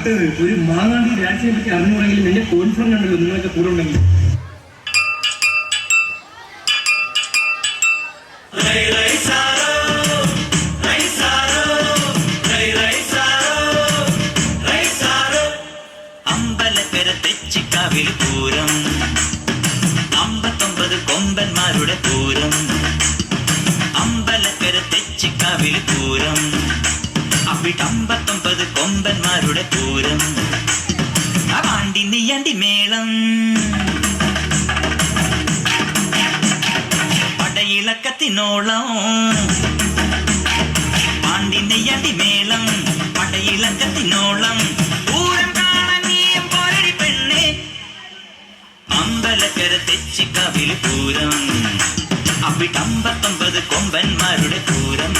നട്ടത് ഒരു മാങ്ങാണ്ടി രാജ്യത്തെ പറ്റി അറിഞ്ഞുകൂടെങ്കിലും എന്റെ കോൺഫിഡൻസ് ഉണ്ടല്ലോ നിങ്ങളൊക്കെ കൂടെ ഉണ്ടെങ്കിൽ. അമ്പലക്കര തെച്ചിക്കാവിൽ പൂരം 59 കൊമ്പന്മാരുടെ പൂരം. അമ്പലക്കര തെച്ചിക്കാവിൽ പൂരം അവിടെ 59 കൊമ്പന്മാരുടെ പൂരം. അവാണ്ടി നെയ്യാണ്ടി മേളം പടയിളക്കത്തിനോളം. പാണ്ടി നെയ്യാണ്ടി മേളം പടയിളക്കത്തിനോളം. പൂരം കാണാൻ നീയും പോരടി പെണ്ണെ. അമ്പലക്കര തെച്ചിക്കാവിൽ പൂരം അവിടെ 59 കൊമ്പന്മാരുടെ പൂരം.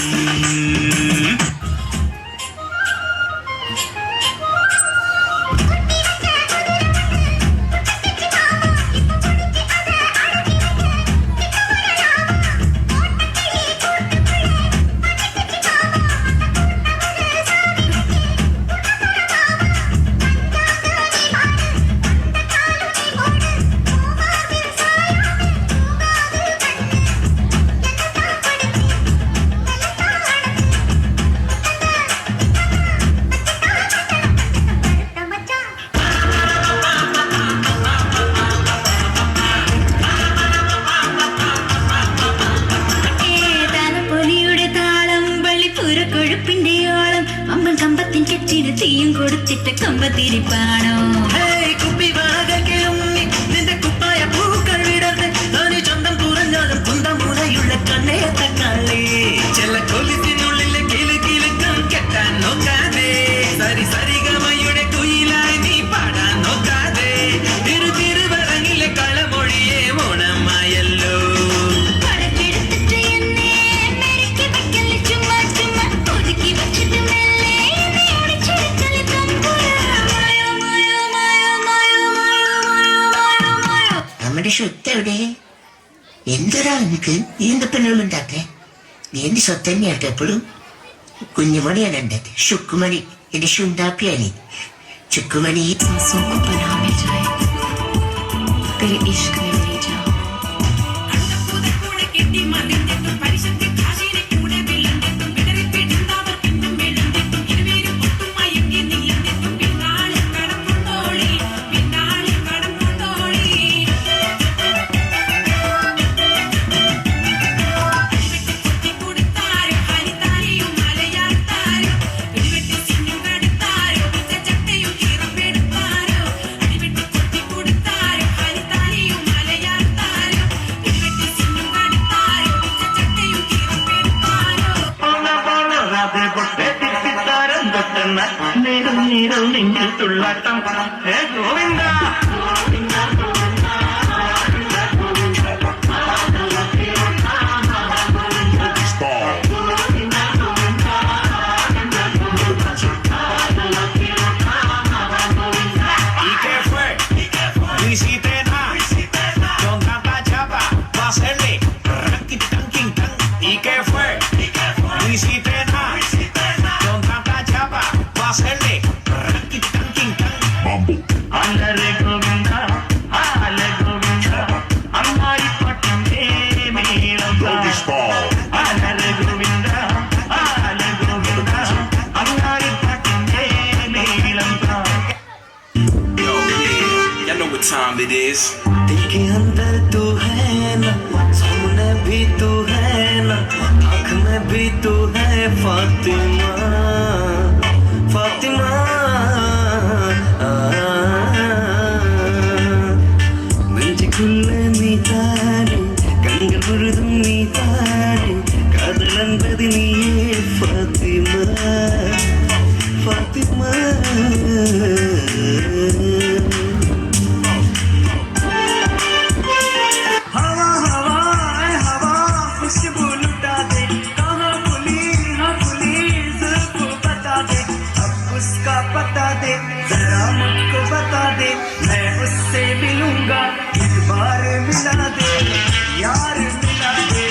കമ്പത്തിൻ കെച്ചിന് തീയും കൊടുത്തിട്ട് കമ്പത്തിരിപ്പാണോ? കുപ്പി വാകലും നിന്റെ കുപ്പായ പൂക്കൾ വിടർന്ന് ധനി ചന്തം കുറഞ്ഞാലും കുന്തം മുറയുള്ള കണ്ണേ തക്കാളി. ചെല്ല കൊലിത്തിനുള്ളിലെ കിലുകിലുക്കം കെട്ടാൻ നോക്കാതെ സരി സരിഗമയുടെ കുയിലായി നീ പാടാൻ നോക്കാതെ തിരുവരങ്ങിലെ കളമൊഴിയെ ഓണമായല്ലോ. നമ്മുടെ സ്വത്ത് എവിടെ? എന്തൊരാ എനിക്ക് നീ എന്ത് പെണ്ണുകളുണ്ടാക്കേ? നീ എന്റെ സ്വത്ത് തന്നെയാട്ടെ എപ്പോഴും. കുഞ്ഞുമണിയാണ് എന്റെ ശുക്കുമണി, എന്റെ ശുണ്ടാപ്പിയാനി ചുക്കുമണി. നീരും നെഞ്ചിൽ തുള്ളാട്ടം. Govinda time it is. दिल के अंदर तू है ना, सामने भी तू है ना, आँख में भी तू है फातिमा, फातिमा. നെഞ്ചുക്കുള്ള നീ താരെ കണ്ണുകൾ മുഴുതും നീ താരെ കാതലൻപതി നീയേ ഫാത്തിമ, ഫാത്തിമ. बता दे जरा मुझको बता दे, मैं उससे मिलूंगा एक बार मिला दे यार मिला दे.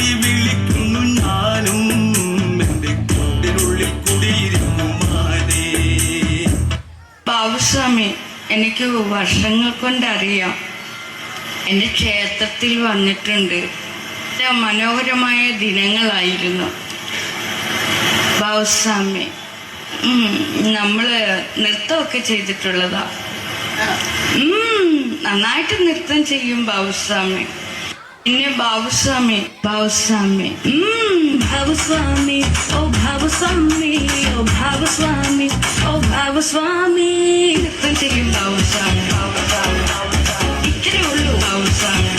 പാടി വിളിക്കുന്നു ഞാനും എന്റെ കൂടിനുള്ളിൽ കുടിയിരിക്കുമാനേ. ബാബുസ്വാമി, എനിക്ക് വർഷങ്ങൾ കൊണ്ടറിയാം. എൻ്റെ ക്ഷേത്രത്തിൽ വന്നിട്ടുണ്ട്. മനോഹരമായ ദിനങ്ങളായിരുന്നു ബാബുസ്വാമി. നമ്മൾ നൃത്തമൊക്കെ ചെയ്തിട്ടുള്ളതാ. നന്നായിട്ട് നൃത്തം ചെയ്യും ബാബുസ്വാമി. പിന്നെ ബാബുസ്വാമി ബാബുസ്വാമി ബാബുസ്വാമി ഓ ബാബുസ്വാമി ഓ ബാബുസ്വാമി ഓ ബാബുസ്വാമി നൃത്തം ചെയ്യും ബാബുസ്വാമി. ഇത്രേ ഉള്ളൂ ബാബുസ്വാമി.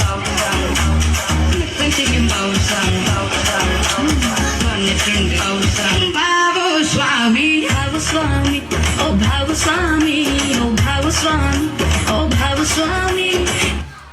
നൃത്തം ചെയ്യും ബാബുസ്വാമി. വന്നിട്ടുണ്ട് ബാബുസ്വാമി. ബാബുസ്വാമി ബാബുസ്വാമി ഓ ബാബുസ്വാമി